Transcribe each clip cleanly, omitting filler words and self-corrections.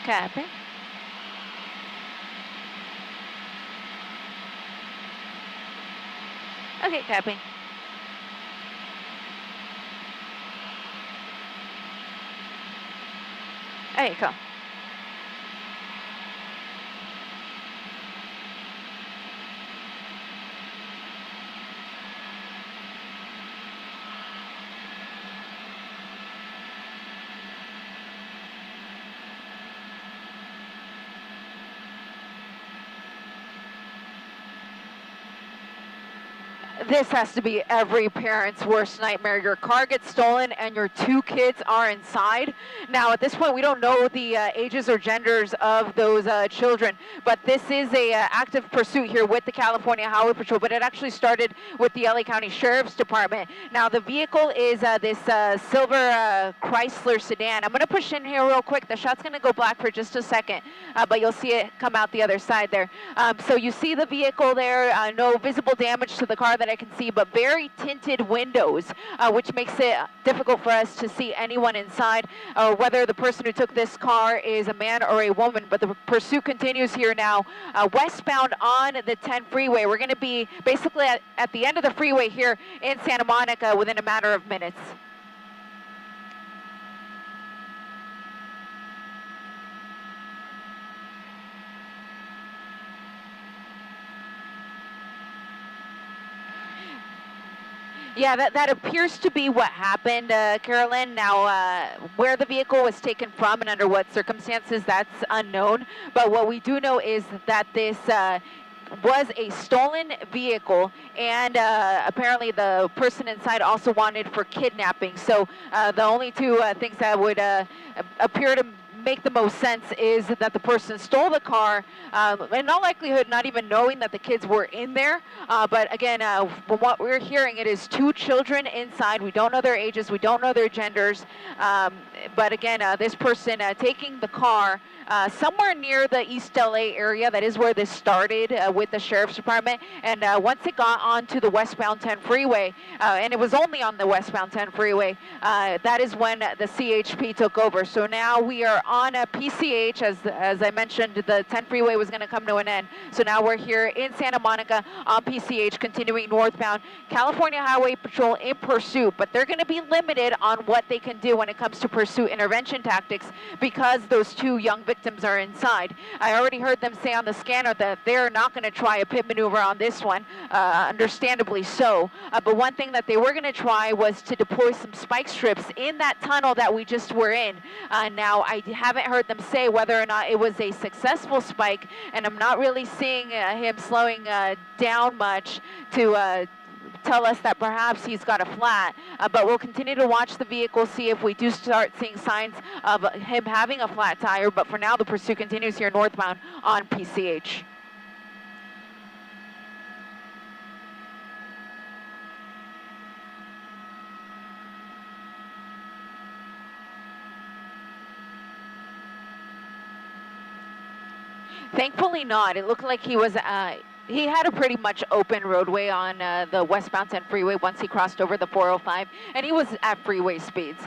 Copy. Okay, copy. Okay, cool. This has to be every parent's worst nightmare. Your car gets stolen and your two kids are inside. Now, at this point, we don't know the ages or genders of those children, but this is a active pursuit here with the California Highway Patrol, but it actually started with the LA County Sheriff's Department. Now, the vehicle is this silver Chrysler sedan. I'm going to push in here real quick. The shot's going to go black for just a second, but you'll see it come out the other side there. So you see the vehicle there, no visible damage to the car that I can see, but very tinted windows, which makes it difficult for us to see anyone inside, or whether the person who took this car is a man or a woman. But the pursuit continues here now, westbound on the 10 freeway. We're going to be basically at the end of the freeway here in Santa Monica within a matter of minutes. Yeah, that appears to be what happened, Carolyn. Now, where the vehicle was taken from and under what circumstances, that's unknown. But what we do know is that this was a stolen vehicle, and apparently the person inside also wanted for kidnapping. So the only two things that would appear to make the most sense is that the person stole the car, in all likelihood not even knowing that the kids were in there. But again, from what we're hearing, it is two children inside. We don't know their ages, we don't know their genders. But again, this person taking the car somewhere near the East LA area. That is where this started with the Sheriff's Department. And once it got onto the westbound 10 freeway, and it was only on the westbound 10 freeway, that is when the CHP took over. So now we are on a PCH. As I mentioned, the 10 freeway was going to come to an end. So now we're here in Santa Monica on PCH, continuing northbound. California Highway Patrol in pursuit, but they're going to be limited on what they can do when it comes to pursuit intervention tactics because those two young victims are inside. I already heard them say on the scanner that they're not going to try a pit maneuver on this one, understandably so. But one thing that they were going to try was to deploy some spike strips in that tunnel that we just were in. Now, I haven't heard them say whether or not it was a successful spike, and I'm not really seeing him slowing down much to tell us that perhaps he's got a flat, but we'll continue to watch the vehicle, see if we do start seeing signs of him having a flat tire. But for now, the pursuit continues here northbound on PCH. Thankfully not. It looked like he was he had a pretty much open roadway on the westbound 10 freeway once he crossed over the 405, and he was at freeway speeds.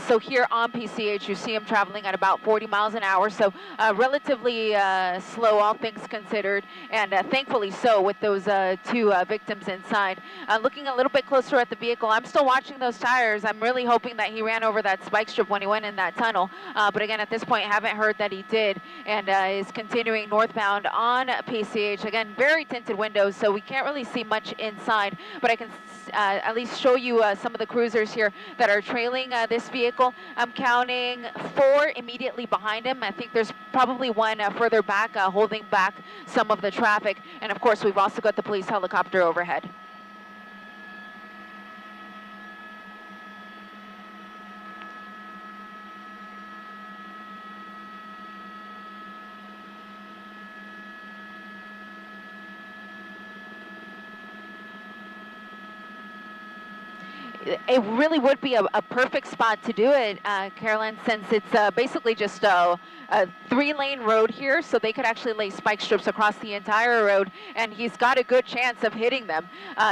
So here on PCH, you see him traveling at about 40 miles an hour, so relatively slow, all things considered, and thankfully so with those two victims inside. Looking a little bit closer at the vehicle, I'm still watching those tires. I'm really hoping that he ran over that spike strip when he went in that tunnel, but again, at this point, I haven't heard that he did, and is continuing northbound on PCH. Again, very tinted windows, so we can't really see much inside, but I can at least show you some of the cruisers here that are trailing this vehicle. I'm counting 4 immediately behind him. I think there's probably one further back, holding back some of the traffic, and of course we've also got the police helicopter overhead. It really would be a perfect spot to do it, Carolyn, since it's basically just a 3-lane road here, so they could actually lay spike strips across the entire road, and he's got a good chance of hitting them.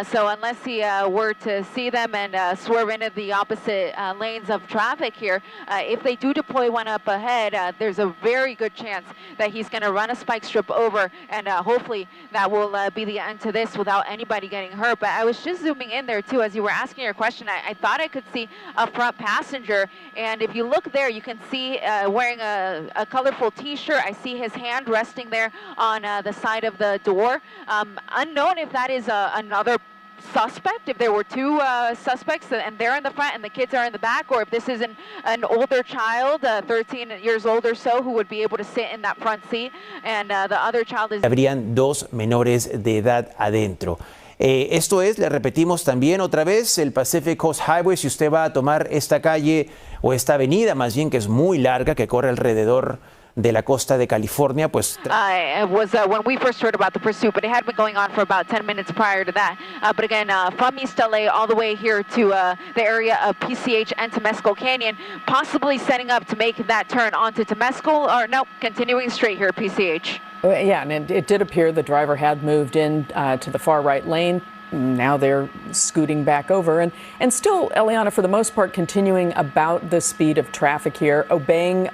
So unless he were to see them and swerve into the opposite lanes of traffic here, if they do deploy one up ahead, there's a very good chance that he's going to run a spike strip over, and hopefully that will be the end to this without anybody getting hurt. But I was just zooming in there too as you were asking your question. I thought I could see a front passenger, and if you look there, you can see wearing a colorful t-shirt. I see his hand resting there on the side of the door. Unknown if that is another suspect, if there were two suspects and they're in the front and the kids are in the back, or if this is an older child, 13 years old or so, who would be able to sit in that front seat, and the other child is... Habrían dos menores de edad adentro. Esto es, le repetimos también otra vez, el Pacific Coast Highway. Si usted va a tomar esta calle o esta avenida, más bien, que es muy larga, que corre alrededor de la costa de California, pues... It was when we first heard about the pursuit, but it had been going on for about 10 minutes prior to that. But again, from East LA all the way here to the area of PCH and Temescal Canyon, possibly setting up to make that turn onto Temescal, or no, continuing straight here at PCH. Yeah, and it did appear the driver had moved in to the far right lane. Now they're scooting back over, and still, Eliana, for the most part, continuing about the speed of traffic here, obeying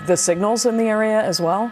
the signals in the area as well?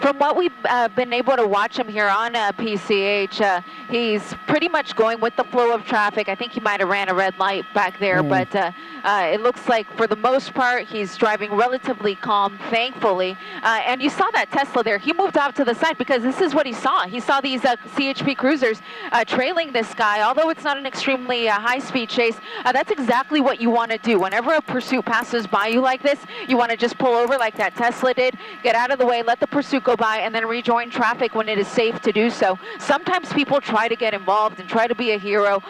From what we've been able to watch him here on PCH, he's pretty much going with the flow of traffic. I think he might have ran a red light back there, but it looks like for the most part he's driving relatively calm, thankfully. And you saw that Tesla there. He moved out to the side because this is what he saw. He saw these CHP cruisers trailing this guy. Although it's not an extremely high-speed chase, that's exactly what you want to do. Whenever a pursuit passes by you like this, you want to just pull over like that Tesla did, get out of the way, let the pursuit go by, and then rejoin traffic when it is safe to do so. Sometimes people try to get involved and try to be a hero.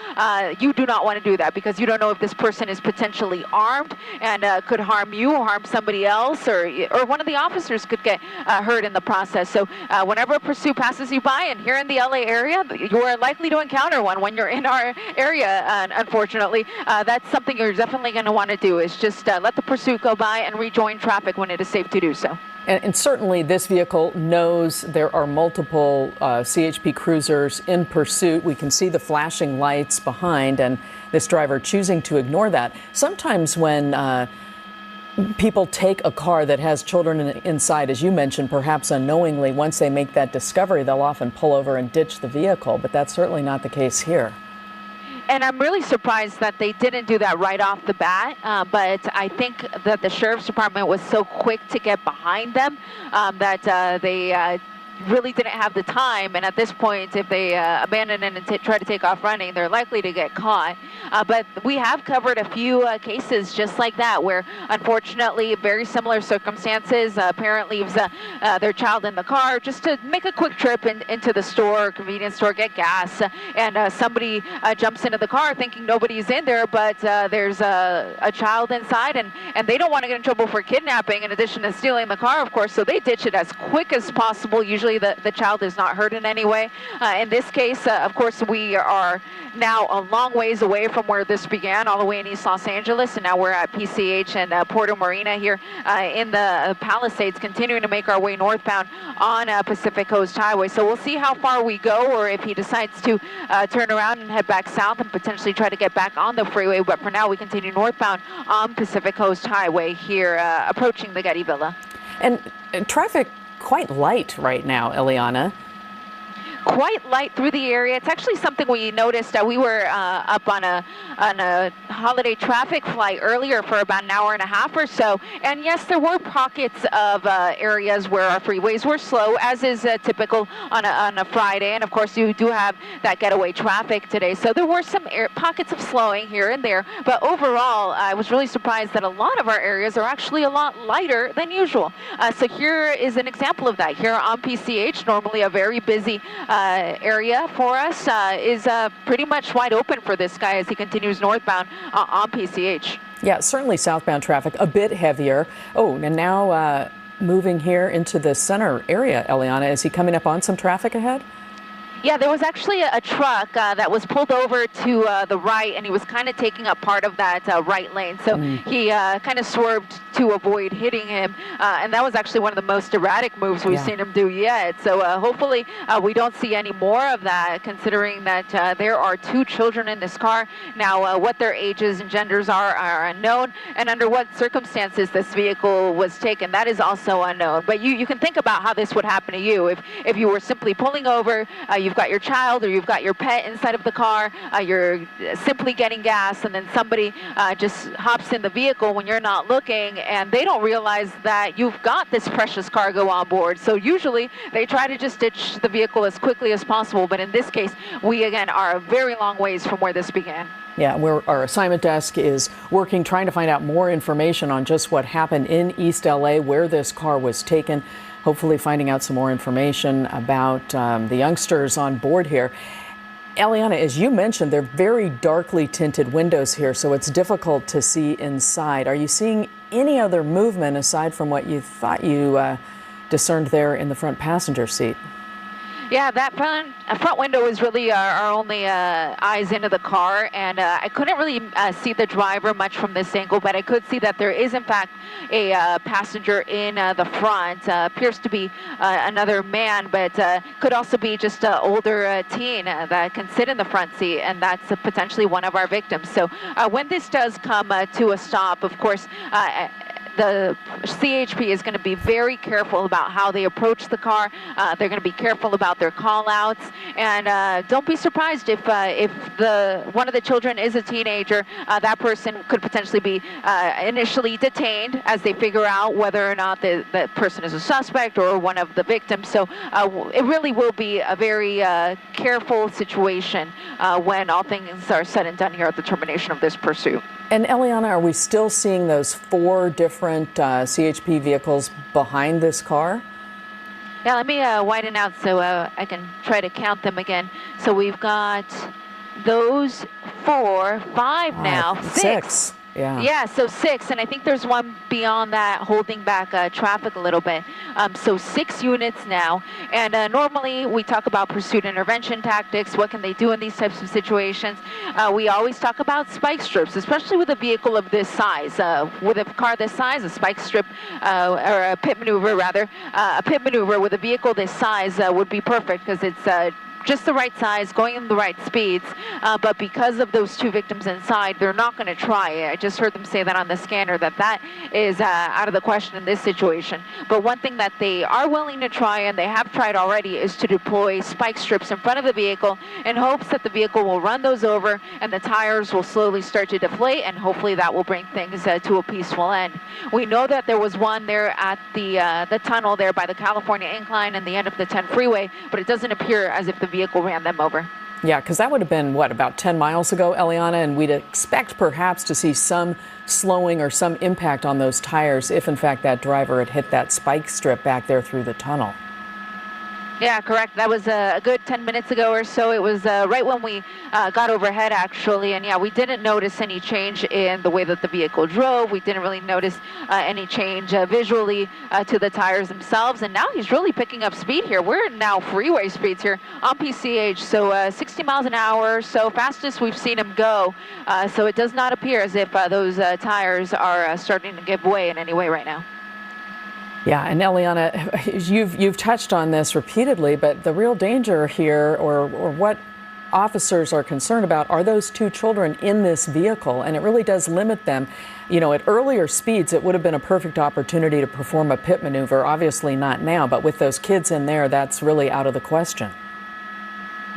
You do not want to do that because you don't know if this person is potentially armed and could harm you or harm somebody else, or one of the officers could get hurt in the process. So whenever a pursuit passes you by, and here in the LA area, you are likely to encounter one when you're in our area, unfortunately. That's something you're definitely going to want to do, is just let the pursuit go by and rejoin traffic when it is safe to do so. And certainly this vehicle knows there are multiple CHP cruisers in pursuit. We can see the flashing lights behind, and this driver choosing to ignore that. Sometimes when people take a car that has children inside, as you mentioned, perhaps unknowingly, once they make that discovery, they'll often pull over and ditch the vehicle. But that's certainly not the case here. And I'm really surprised that they didn't do that right off the bat, but I think that the Sheriff's Department was so quick to get behind them that they really didn't have the time, and at this point, if they abandon it and try to take off running, they're likely to get caught. But we have covered a few cases just like that, where unfortunately very similar circumstances. A parent leaves their child in the car just to make a quick trip into the store, convenience store, get gas, and somebody jumps into the car thinking nobody's in there, but there's a child inside, and they don't want to get in trouble for kidnapping in addition to stealing the car, of course, so they ditch it as quick as possible. Usually the child is not hurt in any way. In this case, of course, we are now a long ways away from where this began, all the way in East Los Angeles, and now we're at PCH and Puerto Marina here in the Palisades, continuing to make our way northbound on Pacific Coast Highway. So we'll see how far we go, or if he decides to turn around and head back south and potentially try to get back on the freeway. But for now, we continue northbound on Pacific Coast Highway here, approaching the Getty Villa. And traffic quite light right now, Eliana. Quite light through the area. It's actually something we noticed. We were up on a holiday traffic flight earlier for about an hour and a half or so. And yes, there were pockets of areas where our freeways were slow, as is typical on a Friday. And of course, you do have that getaway traffic today. So there were some pockets of slowing here and there. But overall, I was really surprised that a lot of our areas are actually a lot lighter than usual. So here is an example of that. Here on PCH, normally a very busy area for us, is pretty much wide open for this guy as he continues northbound on PCH. Yeah, certainly southbound traffic a bit heavier. Oh, and now moving here into the center area, Eliana, is he coming up on some traffic ahead? Yeah, there was actually a truck that was pulled over to the right, and he was kind of taking up part of that right lane. So he kind of swerved to avoid hitting him, and that was actually one of the most erratic moves we've seen him do yet. So hopefully we don't see any more of that, considering that there are 2 children in this car. Now, what their ages and genders are unknown, and under what circumstances this vehicle was taken, that is also unknown. But you can think about how this would happen to you if you were simply pulling over, you've got your child or you've got your pet inside of the car, you're simply getting gas, and then somebody just hops in the vehicle when you're not looking, and they don't realize that you've got this precious cargo on board. So usually they try to just ditch the vehicle as quickly as possible, but in this case, we again are a very long ways from where this began. Yeah, our assignment desk is working, trying to find out more information on just what happened in East LA, where this car was taken. Hopefully finding out some more information about the youngsters on board here. Eliana, as you mentioned, they're very darkly tinted windows here, so it's difficult to see inside. Are you seeing any other movement aside from what you thought you discerned there in the front passenger seat? Yeah, that front window is really our only eyes into the car, and I couldn't really see the driver much from this angle, but I could see that there is in fact a passenger in the front. Appears to be another man, but could also be just an older teen that can sit in the front seat, and that's potentially one of our victims. So when this does come to a stop, of course, the CHP is going to be very careful about how they approach the car. They're going to be careful about their call-outs, and don't be surprised if one of the children is a teenager. That person could potentially be initially detained as they figure out whether or not the person is a suspect or one of the victims. So it really will be a very careful situation when all things are said and done here at the termination of this pursuit. And Eliana, are we still seeing those 4 different CHP vehicles behind this car? Yeah, let me widen out so I can try to count them again. So we've got those 4, 5 now, 6. Yeah, so 6, and I think there's one beyond that holding back traffic a little bit. So 6 units now, and normally we talk about pursuit intervention tactics. What can they do in these types of situations? We always talk about spike strips, especially with a vehicle of this size. With a car this size, a spike strip, or a pit maneuver rather, a pit maneuver with a vehicle this size would be perfect because it's just the right size, going in the right speeds, but because of those 2 victims inside, they're not going to try it. I just heard them say that on the scanner, that is out of the question in this situation. But one thing that they are willing to try, and they have tried already, is to deploy spike strips in front of the vehicle in hopes that the vehicle will run those over and the tires will slowly start to deflate, and hopefully that will bring things to a peaceful end. We know that there was one there at the tunnel there by the California Incline and the end of the 10 freeway, but it doesn't appear as if the vehicle ran them over. Yeah, because that would have been, what, about 10 miles ago, Eliana, and we'd expect perhaps to see some slowing or some impact on those tires if, in fact, that driver had hit that spike strip back there through the tunnel. Yeah, correct. That was a good 10 minutes ago or so. It was right when we got overhead, actually. And yeah, we didn't notice any change in the way that the vehicle drove. We didn't really notice any change visually to the tires themselves. And now he's really picking up speed here. We're now freeway speeds here on PCH. So 60 miles an hour, so fastest we've seen him go. So it does not appear as if those tires are starting to give way in any way right now. Yeah, and Eliana, you've touched on this repeatedly, but the real danger here, or what officers are concerned about, are those 2 children in this vehicle, and it really does limit them. You know, at earlier speeds, it would have been a perfect opportunity to perform a pit maneuver. Obviously not now, but with those kids in there, that's really out of the question.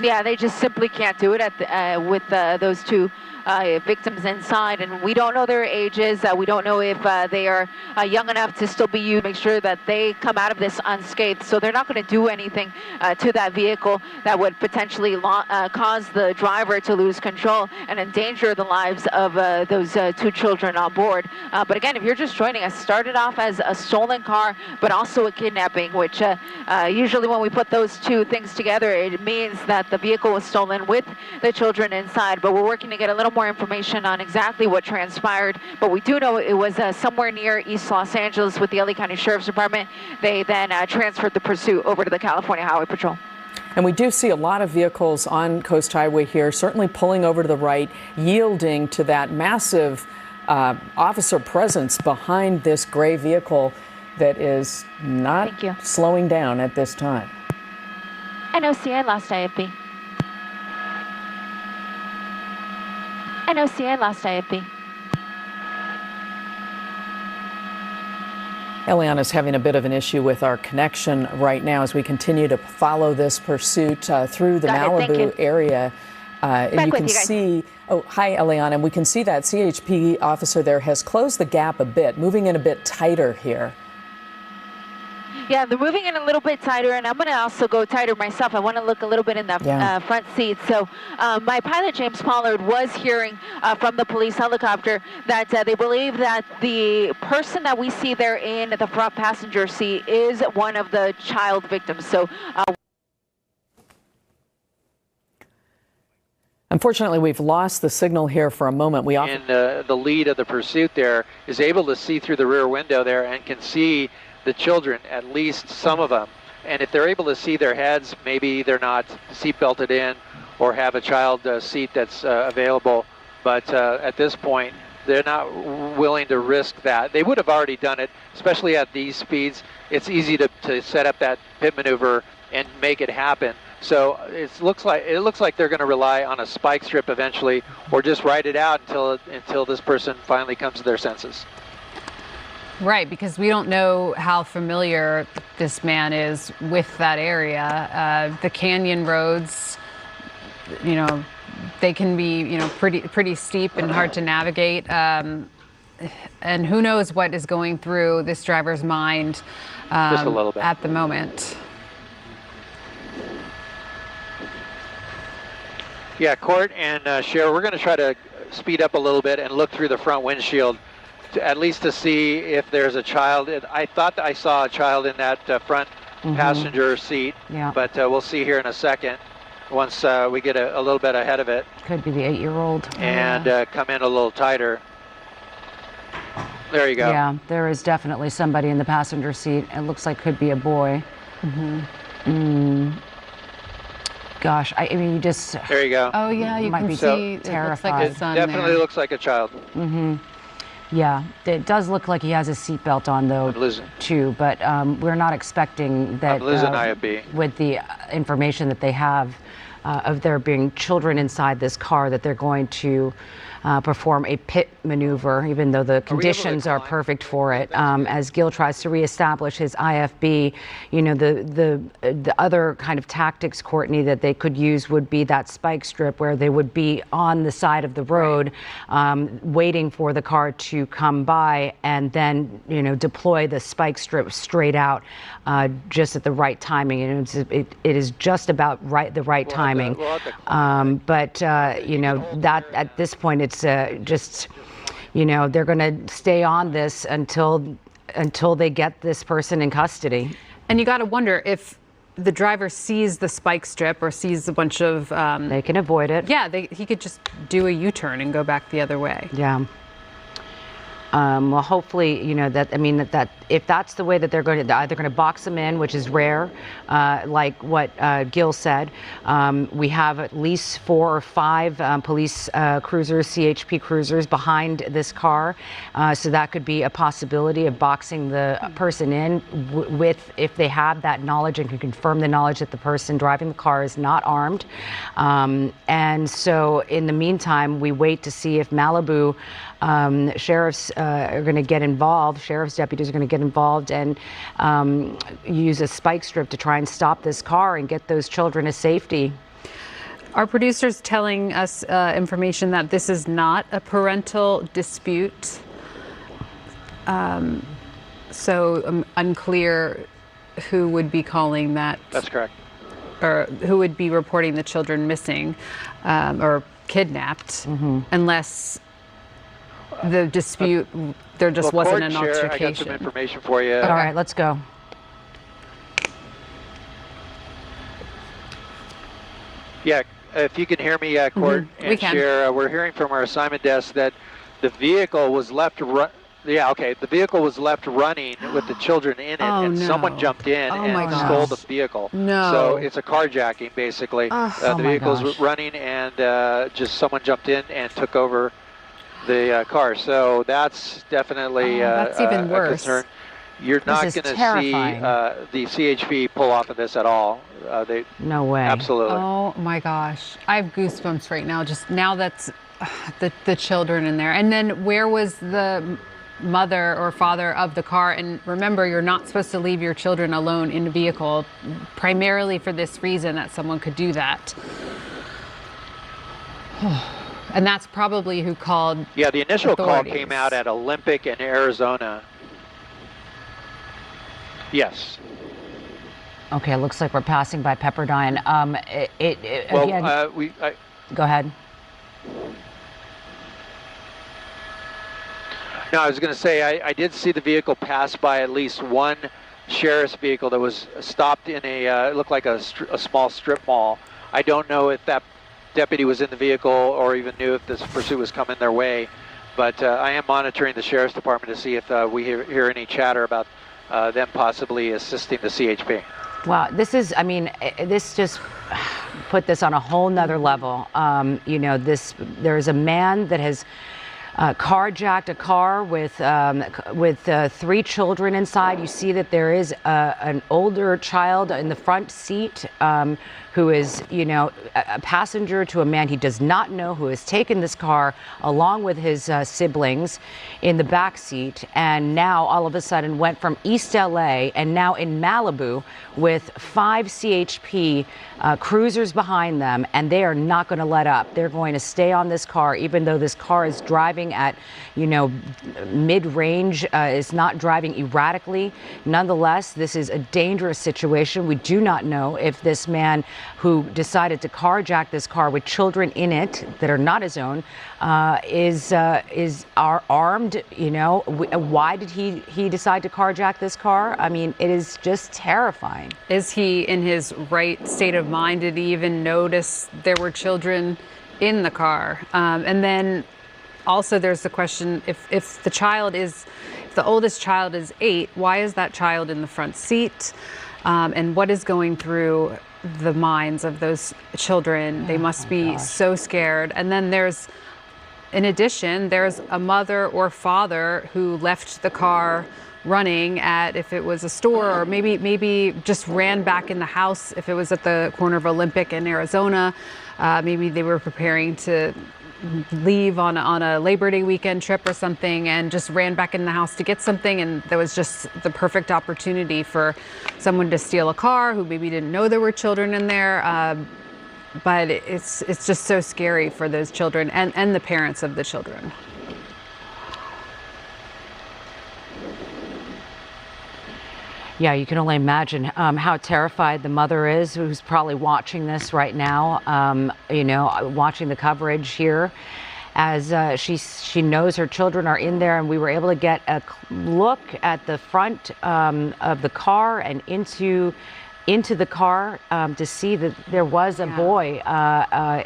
Yeah, they just simply can't do it with those 2 victims inside, and we don't know their ages. We don't know if they are young enough to still be used. Make sure that they come out of this unscathed. So they're not going to do anything to that vehicle that would potentially cause the driver to lose control and endanger the lives of those 2 children on board. But again, if you're just joining us, started off as a stolen car, but also a kidnapping, which usually when we put those 2 things together, it means that the vehicle was stolen with the children inside. But we're working to get a little more information on exactly what transpired, but we do know it was somewhere near East Los Angeles with the LA County Sheriff's Department. They then transferred the pursuit over to the California Highway Patrol. And we do see a lot of vehicles on Coast Highway here, certainly pulling over to the right, yielding to that massive officer presence behind this gray vehicle that is not slowing down at this time. NOC, I lost IFB. NOC, I lost IFB. Eliana's having a bit of an issue with our connection right now as we continue to follow this pursuit through the Malibu area. You can see, oh, hi, Eliana. We can see that CHP officer there has closed the gap a bit, moving in a bit tighter here. Yeah, they're moving in a little bit tighter, and I'm going to also go tighter myself. I want to look a little bit in the front seat. So my pilot, James Pollard, was hearing from the police helicopter that they believe that the person that we see there in the front passenger seat is one of the child victims. So. Unfortunately, we've lost the signal here for a moment. And the lead of the pursuit there is able to see through the rear window there and can see the children, at least some of them. And if they're able to see their heads, maybe they're not seat belted in or have a child seat that's available. But at this point, they're not willing to risk that. They would have already done it, especially at these speeds. It's easy to set up that pit maneuver and make it happen. So it looks like they're going to rely on a spike strip eventually, or just ride it out until this person finally comes to their senses. Right, because we don't know how familiar this man is with that area. The canyon roads, you know, they can be, you know, pretty steep and hard to navigate. And who knows what is going through this driver's mind just a little bit at the moment. Yeah, Court and Cher, we're going to try to speed up a little bit and look through the front windshield, at least to see if there's a child. I thought I saw a child in that front passenger seat, but we'll see here in a second once we get a little bit ahead of it. Could be the 8-year-old. And come in a little tighter. There you go. Yeah, there is definitely somebody in the passenger seat. It looks like could be a boy. Gosh, I mean, you just... There you go. Oh, yeah, you can see terrified. It definitely looks like a child. Yeah, it does look like he has a seatbelt on, though, too. But we're not expecting that, I'm losing IFB. With the information that they have of there being children inside this car, that they're going to perform a pit maneuver, even though the conditions are perfect for it. As Gil tries to reestablish his IFB, you know, the other kind of tactics, Courtney, that they could use would be that spike strip where they would be on the side of the road, waiting for the car to come by, and then, you know, deploy the spike strip straight out, just at the right timing. And it is just about the right timing. But you know, that at this point, it's just, you know, they're going to stay on this until they get this person in custody. And you got to wonder if the driver sees the spike strip or sees a bunch of... they can avoid it. Yeah, he could just do a U-turn and go back the other way. Yeah. Well, hopefully, you know, that, I mean, that if that's the way that they're going to, either going to box them in, which is rare, like what Gil said. We have at least 4 or 5 police cruisers, CHP cruisers behind this car. So that could be a possibility of boxing the person in with, if they have that knowledge and can confirm the knowledge that the person driving the car is not armed. And so in the meantime, we wait to see if Malibu sheriffs are going to get involved. Sheriff's deputies are going to get involved and use a spike strip to try and stop this car and get those children to safety. Our producer's telling us information that this is not a parental dispute. So unclear who would be calling that. That's correct. Or who would be reporting the children missing or kidnapped, unless the dispute, there just wasn't an altercation. I got some information for you. All right, let's go. Yeah, if you can hear me, Court and Cher, we're hearing from our assignment desk that the vehicle was left Yeah, okay. The vehicle was left running with the children in it, and someone jumped in and stole the vehicle. No. So it's a carjacking, basically. The vehicle's running, and just someone jumped in and took over the car. So that's definitely that's even a worse. concern. You're not going to see the CHP pull off of this at all. No way. Absolutely. Oh my gosh, I have goosebumps right now. Just now that's the children in there. And then where was the mother or father of the car? And remember, you're not supposed to leave your children alone in a vehicle, primarily for this reason, that someone could do that. And that's probably who called. Yeah, the initial authorities. call came out at Olympic in Arizona. Yes. Okay, it looks like we're passing by Pepperdine. Well, go ahead. No, I was going to say I did see the vehicle pass by at least one sheriff's vehicle that was stopped in it looked like a small strip mall. I don't know if that deputy was in the vehicle or even knew if this pursuit was coming their way, but I am monitoring the sheriff's department to see if we hear any chatter about them possibly assisting the CHP. Wow, this just put this on a whole nother level. There's a man that has carjacked a car with 3 children inside. You see that there is an older child in the front seat who is, a passenger to a man he does not know, who has taken this car along with his siblings in the back seat, and now all of a sudden went from East LA and now in Malibu with 5 CHP cruisers behind them, and they are not going to let up. They're going to stay on this car, even though this car is driving at, mid-range, is not driving erratically. Nonetheless, this is a dangerous situation. We do not know if this man who decided to carjack this car with children in it that are not his own is armed. Why did he decide to carjack this car? I mean, it is just terrifying. Is he in his right state of mind? Did he even notice there were children in the car? And then also there's the question, if the oldest child is 8, why is that child in the front seat? And what is going through the minds of those children? They must be so scared. And then in addition, there's a mother or father who left the car running at, if it was a store, or maybe just ran back in the house if it was at the corner of Olympic in Arizona. Maybe they were preparing to leave on a Labor Day weekend trip or something and just ran back in the house to get something, and there was just the perfect opportunity for someone to steal a car who maybe didn't know there were children in there. But it's just so scary for those children and the parents of the children. Yeah, you can only imagine how terrified the mother is, who's probably watching this right now, watching the coverage here, as she knows her children are in there. And we were able to get a look at the front of the car and into the car to see that there was a boy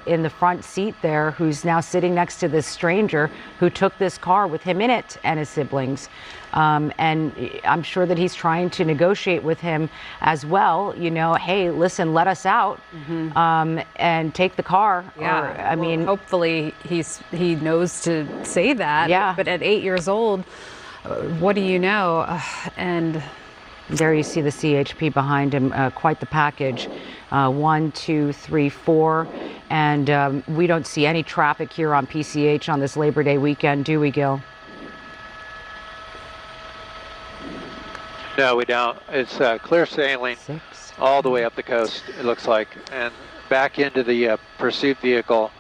in the front seat there who's now sitting next to this stranger who took this car with him in it and his siblings. And I'm sure that he's trying to negotiate with him as well. Hey, listen, let us out and take the car. Yeah, hopefully he knows to say that. Yeah. But at 8 years old, what do you know? And there you see the CHP behind him, quite the package. 1, 2, 3, 4. And we don't see any traffic here on PCH on this Labor Day weekend, do we, Gil? No, we don't. It's clear sailing all the way up the coast, it looks like, and back into the pursuit vehicle.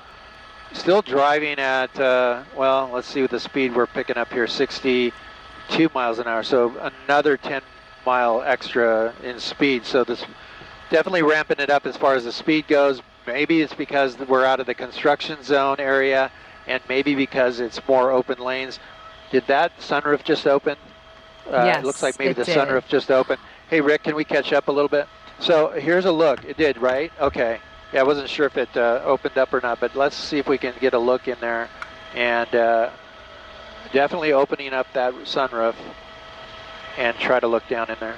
Still driving at, let's see what the speed we're picking up here, 62 miles an hour. So another 10-mile extra in speed. So this definitely ramping it up as far as the speed goes. Maybe it's because we're out of the construction zone area, and maybe because it's more open lanes. Did that sunroof just open? Yes, it looks like maybe the did. sunroof just opened. Hey, Rick, can we catch up a little bit? So here's a look. It did, right? Okay. Yeah, I wasn't sure if it opened up or not, but let's see if we can get a look in there and definitely opening up that sunroof and try to look down in there.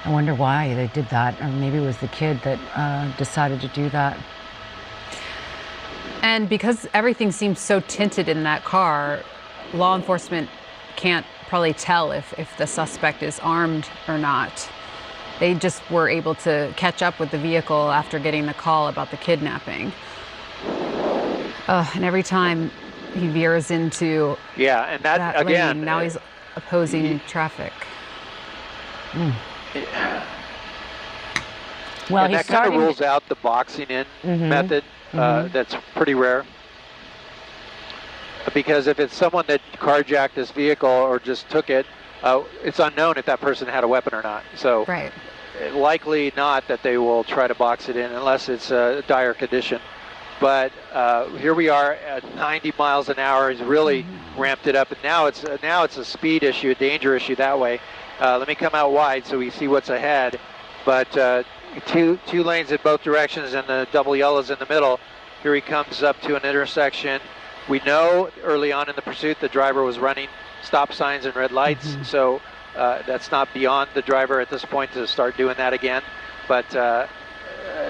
I wonder why they did that, or maybe it was the kid that decided to do that. And because everything seems so tinted in that car, law enforcement can't probably tell if the suspect is armed or not. They just were able to catch up with the vehicle after getting the call about the kidnapping. And every time he veers into and that again, lane, now he's opposing traffic. Well, and that kind of rules out the boxing in method. That's pretty rare. Because if it's someone that carjacked this vehicle or just took it, it's unknown if that person had a weapon or not. So likely not that they will try to box it in unless it's a dire condition. But here we are at 90 miles an hour. He's really ramped it up, and now it's a speed issue, a danger issue that way. Let me come out wide so we see what's ahead. But two lanes in both directions and the double yellows in the middle. Here he comes up to an intersection. We know early on in the pursuit the driver was running stop signs and red lights, so that's not beyond the driver at this point to start doing that again. But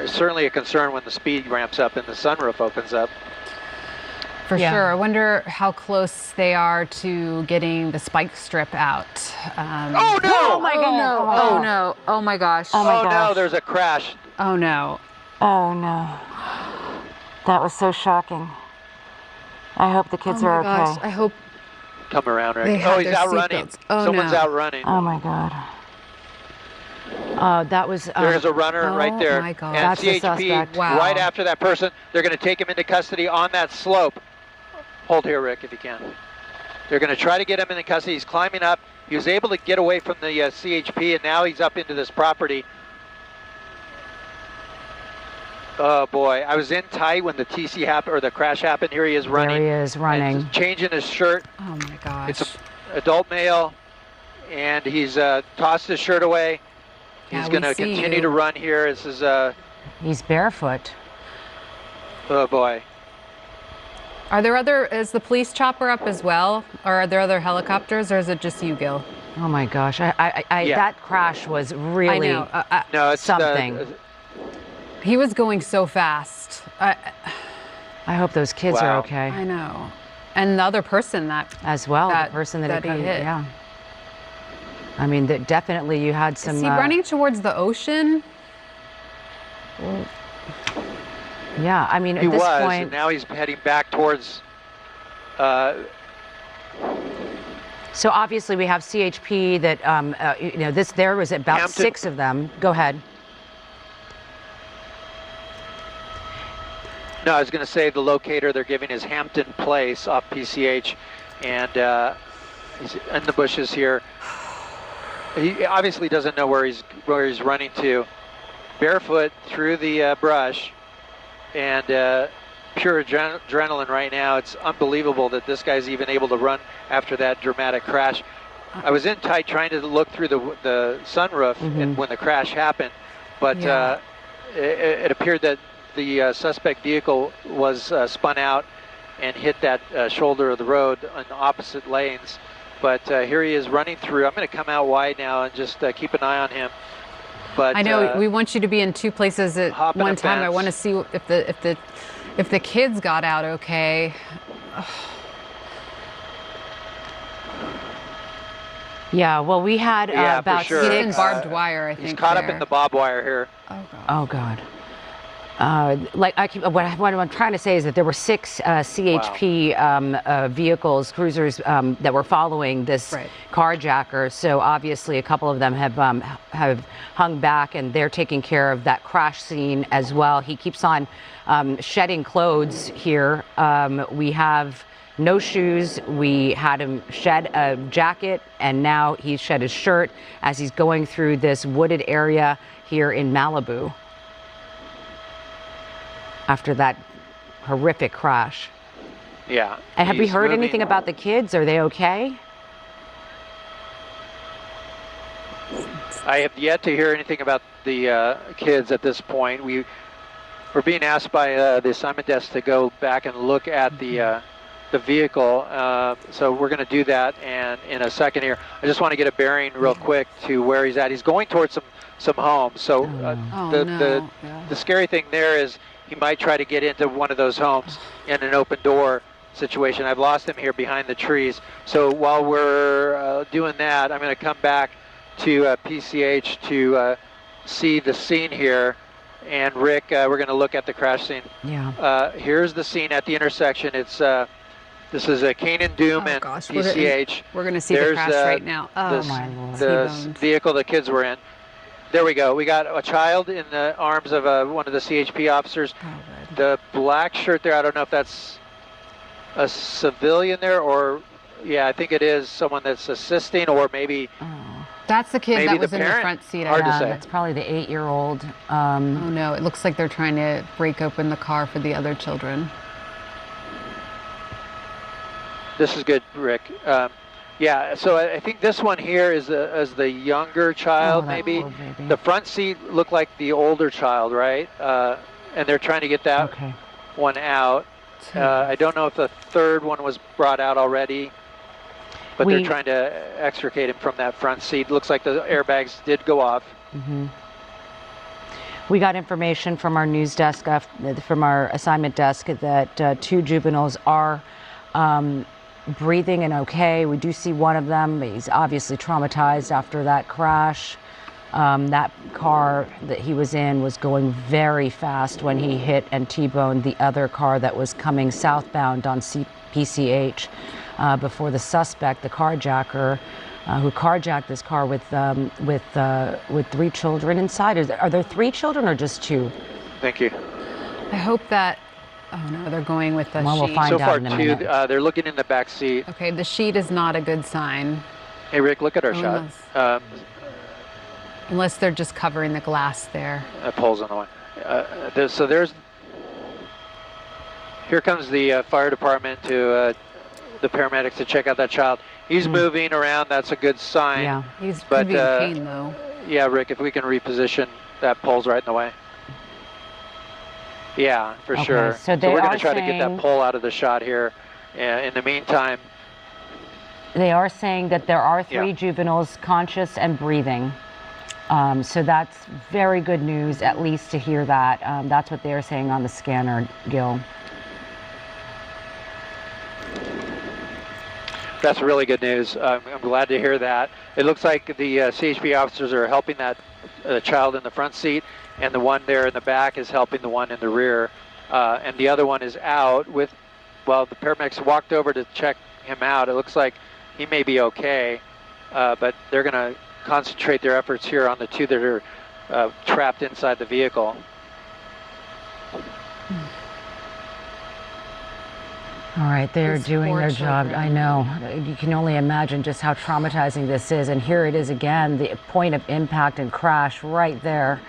certainly a concern when the speed ramps up and the sunroof opens up. For sure. I wonder how close they are to getting the spike strip out. Oh no! Oh my God! Oh no! Oh my gosh! Oh no! There's a crash. Oh no! Oh no! That was so shocking. I hope the kids are okay. Gosh, I hope. Come around, Rick. They Oh, he's out running. Someone's out running. Oh my God. That was. There's a runner right there. Oh my God. And That's the CHP, suspect. right after that person, they're going to take him into custody on that slope. Hold here, Rick, if you can. They're going to try to get him into custody. He's climbing up. He was able to get away from the CHP, and now he's up into this property. Oh boy, I was in tight when the TC happened, or the crash happened. Here he is running. There he is running. And changing his shirt. Oh my gosh. It's an adult male, and he's tossed his shirt away. He's going to continue to run here. This is He's barefoot. oh boy. Are there is the police chopper up as well? Or are there other helicopters, or is it just you, Gil? Oh my gosh! That crash was really no, it's something. He was going so fast. I hope those kids are okay. I know. And the other person that as well, the person that he hit. Yeah. I mean, definitely you had some. Is he running towards the ocean? Yeah, I mean, at he this was, point, and now he's heading back towards. So obviously we have CHP that you know there was about Hampton. 6 of them. Go ahead. No, I was going to say the locator they're giving is Hampton Place off PCH, and he's in the bushes here. He obviously doesn't know where he's running to. Barefoot through the brush, and pure adrenaline right now. It's unbelievable that this guy's even able to run after that dramatic crash. I was in tight trying to look through the sunroof and when the crash happened, but it appeared that the suspect vehicle was spun out and hit that shoulder of the road on the opposite lanes. But here he is running through. I'm going to come out wide now and just keep an eye on him. But I know we want you to be in 2 places at one time. I want to see if the kids got out okay. Yeah, well, we had about sure. 6. He's in barbed wire, I think. He's caught up in the barbed wire here. Oh God. What I'm trying to say is that there were 6 CHP vehicles, cruisers that were following this carjacker. So obviously, a couple of them have hung back, and they're taking care of that crash scene as well. He keeps on shedding clothes here. We have no shoes. We had him shed a jacket, and now he's shed his shirt as he's going through this wooded area here in Malibu after that horrific crash. Yeah. And have we heard anything about the kids? Are they okay? I have yet to hear anything about the kids at this point. We're being asked by the assignment desk to go back and look at the the vehicle. So we're going to do that, and in a second here, I just want to get a bearing real quick to where he's at. He's going towards some homes. So the scary thing there is he might try to get into one of those homes in an open door situation. I've lost him here behind the trees. So while we're doing that, I'm going to come back to PCH to see the scene here. And Rick, we're going to look at the crash scene. Yeah. Here's the scene at the intersection. It's this is a Canaan Doom and PCH. We're going to see the crash right now. Oh my Lord. The vehicle the kids were in. There we go. We got a child in the arms of one of the CHP officers. Oh, the black shirt there, I don't know if that's a civilian there or, yeah, I think it is someone that's assisting or maybe... That's the kid maybe that was the in the parent? front seat. Hard to say. That's probably the 8-year-old. Oh no, it looks like they're trying to break open the car for the other children. This is good, Rick. Yeah, so I think this one here is the younger child, maybe. The front seat looked like the older child, right? And they're trying to get that one out. I don't know if the third one was brought out already, but they're trying to extricate him from that front seat. Looks like the airbags did go off. We got information from our news desk, from our assignment desk, that 2 juveniles are breathing and okay. We do see one of them. He's obviously traumatized after that crash. That car that he was in was going very fast when he hit and T-boned the other car that was coming southbound on PCH before the suspect, the carjacker, who carjacked this car with 3 children inside. Are there 3 children or just 2? Thank you. I hope that... Oh no, they're going with the sheet. We'll find so out far, in a 2. minute. They're looking in the back seat. Okay, the sheet is not a good sign. Hey, Rick, look at our shot. Unless they're just covering the glass there. That pole's on the one. So there's... Here comes the fire department to the paramedics to check out that child. He's moving around. That's a good sign. Yeah. He's in pain, though. Yeah, Rick, if we can reposition, that pole's right in the way. Yeah, for sure. So we're going to try to get that pole out of the shot here. In the meantime... They are saying that there are 3 juveniles conscious and breathing. So that's very good news, at least to hear that. That's what they're saying on the scanner, Gil. That's really good news. I'm glad to hear that. It looks like the CHP officers are helping that child in the front seat, and the one there in the back is helping the one in the rear. And the other one is out with, well, the paramedics walked over to check him out. It looks like he may be okay, but they're going to concentrate their efforts here on the 2 that are trapped inside the vehicle. All right, they're doing their job. I know. You can only imagine just how traumatizing this is. And here it is again, the point of impact and crash right there.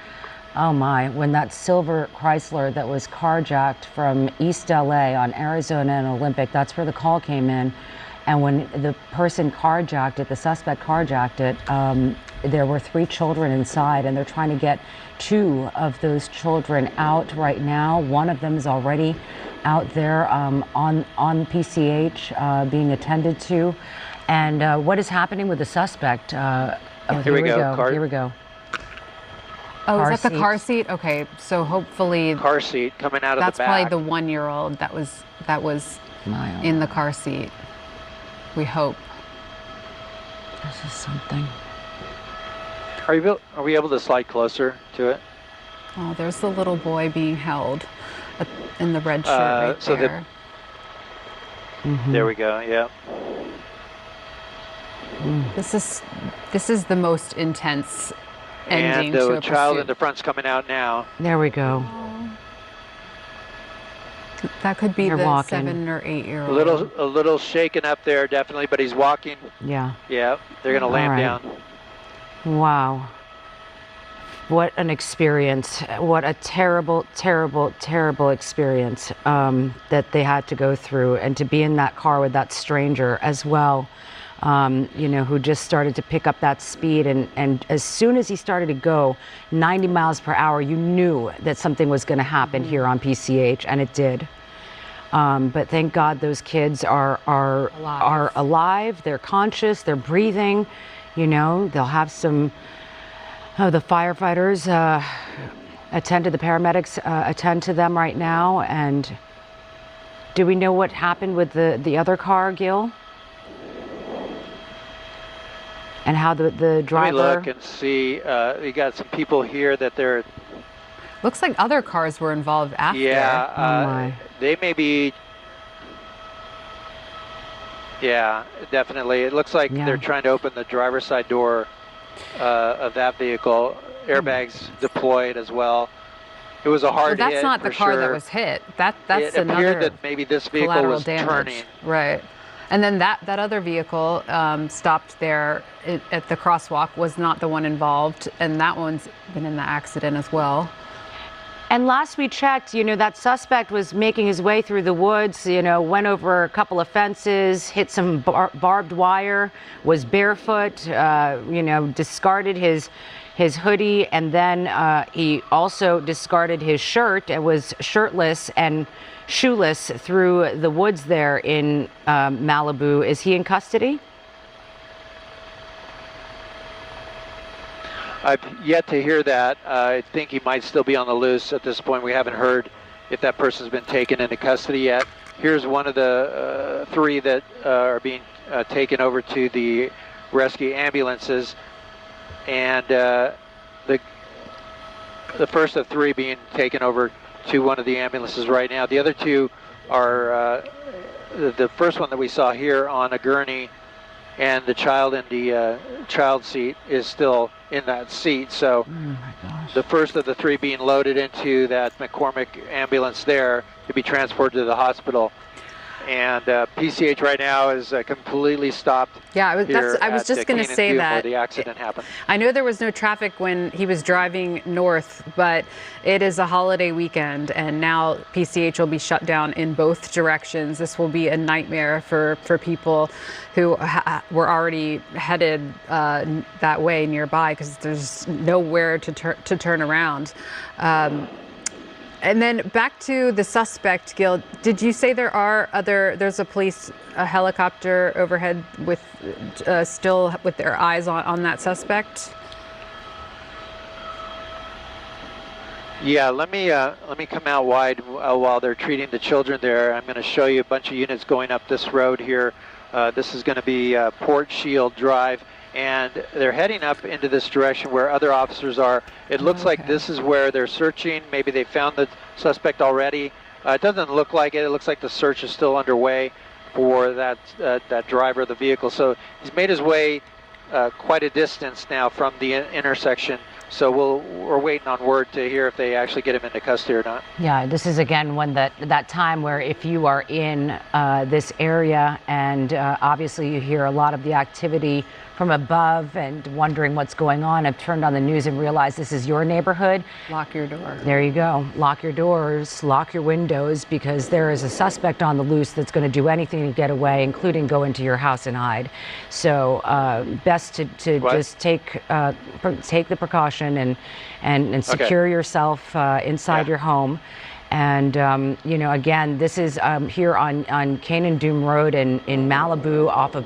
Oh my, when that silver Chrysler that was carjacked from East LA on Arizona and Olympic, that's where the call came in. And when the person carjacked it, the suspect carjacked it, there were 3 children inside, and they're trying to get 2 of those children out right now. One of them is already out there on PCH being attended to. And what is happening with the suspect? Here we go. Here we go. Oh, is that the car seat? Okay, so hopefully... Car seat coming out of the back. That's probably the 1-year-old that was in the car seat. We hope. This is something. Are we able to slide closer to it? Oh, there's the little boy being held in the red shirt right so there. There we go, yeah. This is the most intense ending to a And the child pursuit. in the front's coming out now. There we go. That could be They're the walking. 7 or 8-year-old. A little shaken up there, definitely, but he's walking. Yeah. Yeah, they're going to lay him down. Wow. What an experience. What a terrible, terrible, terrible experience that they had to go through, and to be in that car with that stranger as well, who just started to pick up that speed. And as soon as he started to go 90 miles per hour, you knew that something was going to happen here on PCH, and it did. But thank God those kids are alive. They're conscious. They're breathing. You know, they'll have some of the firefighters attend to the paramedics, attend to them right now. And do we know what happened with the other car, Gil? And how the driver? Let me look and see. You got some people here that they're. Looks like other cars were involved after. Yeah, they may be. Yeah, definitely. It looks like they're trying to open the driver's side door of that vehicle. Airbags deployed as well. It was a hard hit. That's not the car that was hit. That's it another. Appeared that maybe this vehicle was turning. Right. And then that other vehicle stopped there at the crosswalk, was not the one involved, and that one's been in the accident as well. And last we checked, you know, that suspect was making his way through the woods, you know, went over a couple of fences, hit some barbed wire, was barefoot, you know, discarded his hoodie, and then he also discarded his shirt and was shirtless and shoeless through the woods there in Malibu. Is he in custody? I've yet to hear that. I think he might still be on the loose at this point. We haven't heard if that person's been taken into custody yet. Here's one of the three that are being taken over to the rescue ambulances, and the first of three being taken over to one of the ambulances right now. The other two are the first one that we saw here on a gurney, and the child in the child seat is still in that seat. So the first of the three being loaded into that McCormick ambulance there to be transported to the hospital. And PCH right now is completely stopped. Yeah, I was just going to say that. Where the accident happened. I know there was no traffic when he was driving north, but it is a holiday weekend, and now PCH will be shut down in both directions. This will be a nightmare for people who were already headed that way nearby, because there's nowhere to turn around. And then back to the suspect, Gil, did you say there's a helicopter overhead with still with their eyes on that suspect? Yeah, let me come out wide while they're treating the children there. I'm going to show you a bunch of units going up this road here. This is going to be Port Shield Drive, and they're heading up into this direction where other officers are. It looks like this is where they're searching. Maybe they found the suspect already. It doesn't look like it. It looks like the search is still underway for that driver of the vehicle. So he's made his way quite a distance now from the intersection. So we're waiting on word to hear if they actually get him into custody or not. Yeah, this is again that time where if you are in this area and obviously you hear a lot of the activity from above and wondering what's going on, I've turned on the news and realized this is your neighborhood. Lock your door. There you go. Lock your doors, lock your windows, because there is a suspect on the loose that's going to do anything to get away, including go into your house and hide. So best to just take the precaution and secure yourself inside your home. And, you know, again, this is here on Canaan Doom Road in Malibu off of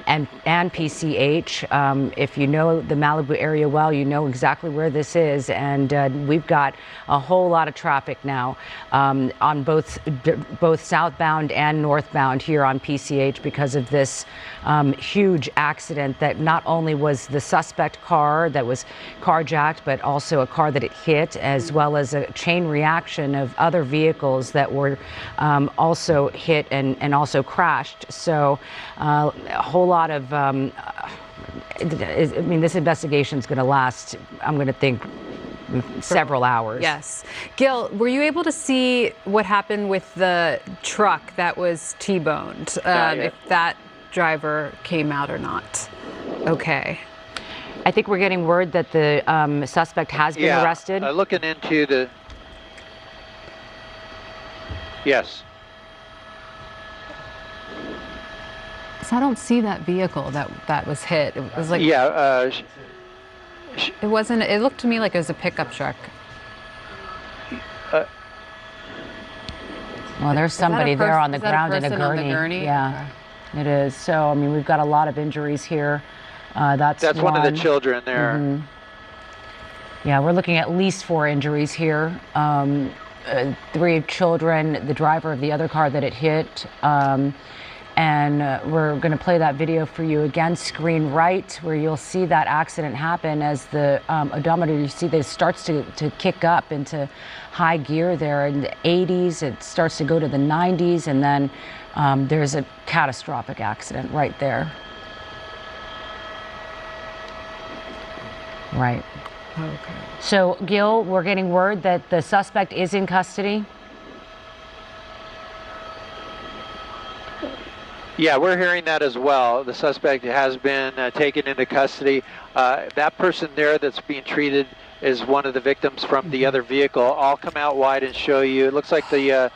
and PCH. If you know the Malibu area well, you know exactly where this is. And we've got a whole lot of traffic now on both southbound and northbound here on PCH because of this huge accident that not only was the suspect car that was carjacked, but also a car that it hit, as well as a chain reaction of other vehicles that were also hit and also crashed. So a whole lot of, I mean, this investigation is going to last, I'm going to think, several hours. Yes. Gil, were you able to see what happened with the truck that was T-boned? If that driver came out or not? Okay. I think we're getting word that the suspect has been arrested. Looking into the... Yes. So I don't see that vehicle that was hit. It was like... Yeah. It wasn't... It looked to me like it was a pickup truck. Well, there's somebody there on the Is that a ground in a person on the gurney. gurney? Yeah, it is. So, I mean, we've got a lot of injuries here. That's one of the children there. Mm-hmm. Yeah, we're looking at least 4 injuries here. 3 children, the driver of the other car that it hit. And we're going to play that video for you again, screen right, where you'll see that accident happen as the odometer, you see that it starts to kick up into high gear there in the 80s. It starts to go to the 90s, and then there's a catastrophic accident right there. Right. Okay. So, Gil, we're getting word that the suspect is in custody. Yeah, we're hearing that as well. The suspect has been taken into custody. That person there that's being treated is one of the victims from the other vehicle. I'll come out wide and show you. It looks like the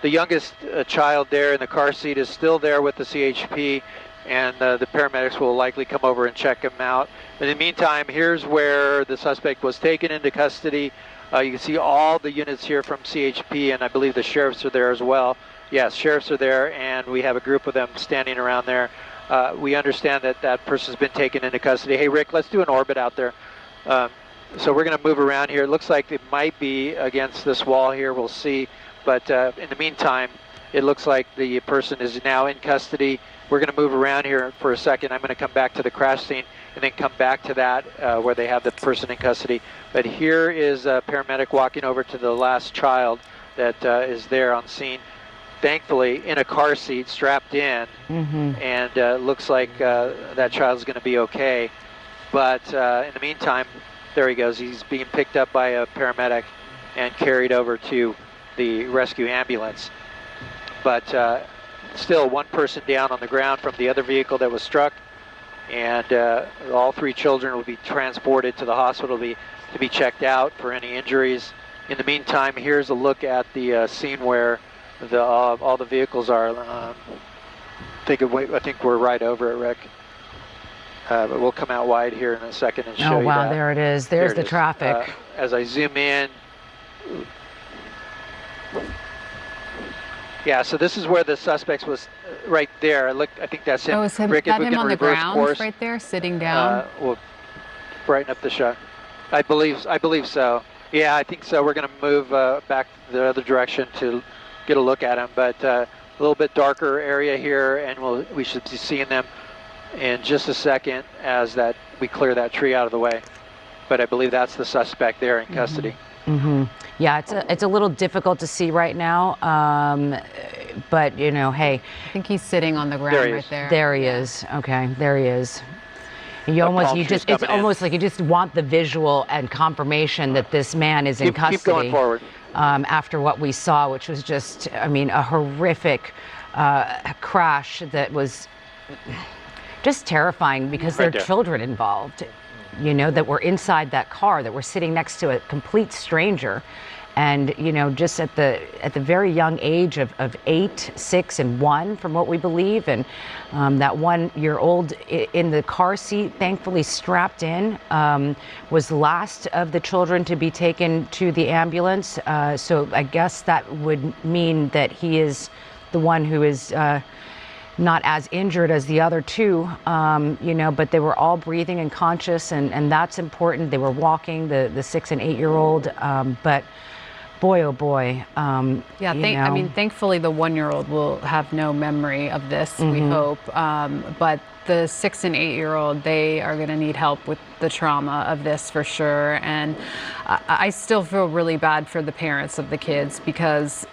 youngest child there in the car seat is still there with the CHP, and the paramedics will likely come over and check him out. In the meantime, here's where the suspect was taken into custody. You can see all the units here from CHP, and I believe the sheriffs are there as well. Yes, sheriffs are there, and we have a group of them standing around there. We understand that that person's been taken into custody. Hey, Rick, let's do an orbit out there. So we're going to move around here. It looks like it might be against this wall here. We'll see. But in the meantime, it looks like the person is now in custody. We're going to move around here for a second. I'm going to come back to the crash scene and then come back to that where they have the person in custody. But here is a paramedic walking over to the last child that is there on scene. Thankfully, in a car seat, strapped in, and looks like that child's going to be okay. But in the meantime, there he goes. He's being picked up by a paramedic and carried over to the rescue ambulance. But still, one person down on the ground from the other vehicle that was struck, and all 3 children will be transported to the hospital to be checked out for any injuries. In the meantime, here's a look at the scene where all the vehicles are. I think we're right over it, Rick. But we'll come out wide here in a second and show you that. Oh, wow, there it is. There's the traffic. As I zoom in. Yeah, so this is where the suspect was right there. Look, I think that's him. Oh, is Rick, that if we him can on the reverse ground course, right there, sitting down? We'll brighten up the shot. I believe so. Yeah, I think so. We're going to move back the other direction to get a look at him, but a little bit darker area here, and we should be seeing them in just a second as we clear that tree out of the way. But I believe that's the suspect there in custody. Yeah, it's a little difficult to see right now, but you know, hey. I think he's sitting on the ground right there. There he is. Okay, there he is. It's almost like you just want the visual and confirmation that this man is in custody. Keep going forward. After what we saw, which was just, I mean, a horrific crash that was just terrifying because there are children involved, you know, that were inside that car, that were sitting next to a complete stranger. And, you know, just at the very young age of 8, 6, and 1, from what we believe. And that 1-year-old in the car seat, thankfully strapped in, was the last of the children to be taken to the ambulance. So I guess that would mean that he is the one who is not as injured as the other 2, you know, but they were all breathing and conscious, and that's important. They were walking, the 6 and 8-year-old, but boy, oh boy. I mean, thankfully the 1-year-old will have no memory of this, we hope. But the 6 and 8-year-old, they are going to need help with the trauma of this for sure. And I still feel really bad for the parents of the kids because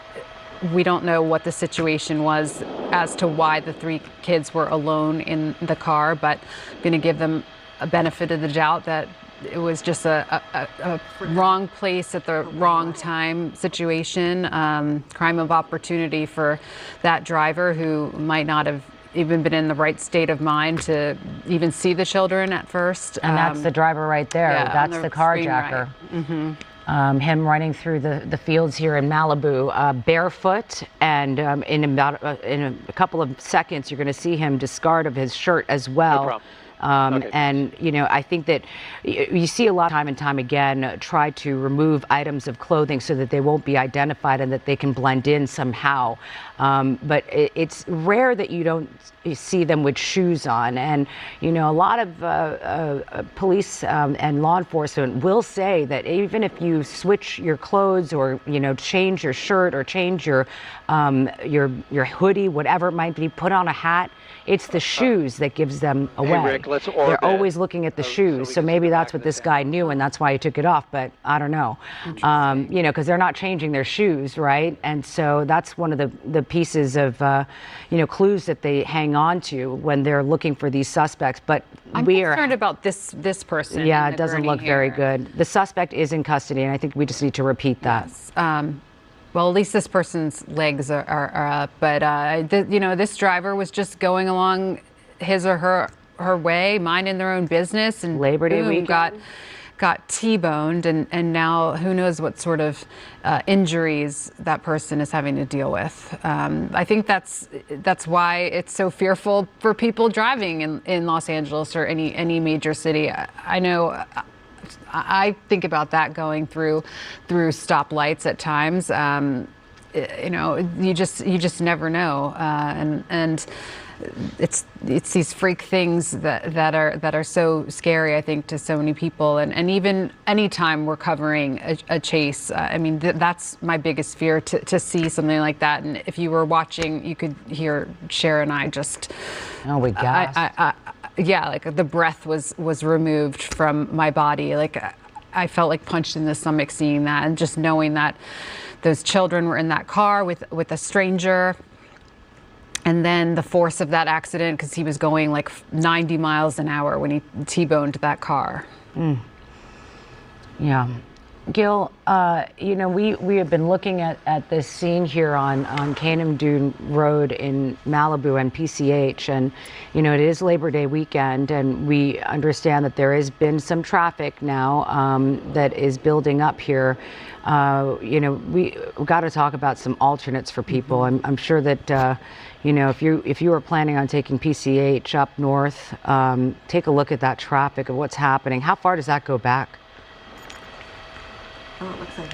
we don't know what the situation was as to why the 3 kids were alone in the car, but I'm going to give them a benefit of the doubt that it was just a wrong place at the wrong time situation, crime of opportunity for that driver who might not have even been in the right state of mind to even see the children at first. And that's the driver right there. Yeah, that's the carjacker. Right. Him running through the fields here in Malibu, barefoot, and in a couple of seconds, you're going to see him discard of his shirt as well. No problem. And, you know, I think that you see a lot time and time again try to remove items of clothing so that they won't be identified and that they can blend in somehow. But it's rare that you don't see them with shoes on. And, you know, a lot of police and law enforcement will say that even if you switch your clothes or, you know, change your shirt or change your hoodie, whatever it might be, put on a hat, it's the shoes that gives them away. Hey, Rick, let's orbit. They're always looking at the shoes. So maybe that's what this guy knew and that's why he took it off. But I don't know, you know, because they're not changing their shoes, right? And so that's one of the pieces of, you know, clues that they hang on to when they're looking for these suspects. But I'm concerned about this person. Yeah, it doesn't look very good. The suspect is in custody, and I think we just need to repeat that. Yes. Well, at least this person's legs are up. But, you know, this driver was just going along his or her way, minding their own business. And Labor Day weekend. Got T-boned. And now who knows what sort of injuries that person is having to deal with. I think that's why it's so fearful for people driving in Los Angeles or any major city. I know I think about that going through stoplights at times. You know, you just never know, and it's these freak things that are so scary, I think, to so many people. And even anytime we're covering a chase, I mean, that's my biggest fear, to see something like that. And if you were watching, you could hear Cher and I just. Oh, we gasped. Yeah, like the breath was removed from my body. Like I felt like punched in the stomach seeing that, and just knowing that those children were in that car with a stranger. And then the force of that accident, because he was going like 90 miles an hour when he T-boned that car. Yeah. Gil, you know, we have been looking at this scene here on Canam Dune Road in Malibu and PCH, and you know, it is Labor Day weekend, and we understand that there has been some traffic now that is building up here. You know, we've got to talk about some alternates for people. I'm sure that you know, if you were planning on taking PCH up north, take a look at that traffic of what's happening. How far does that go back? Oh, it looks like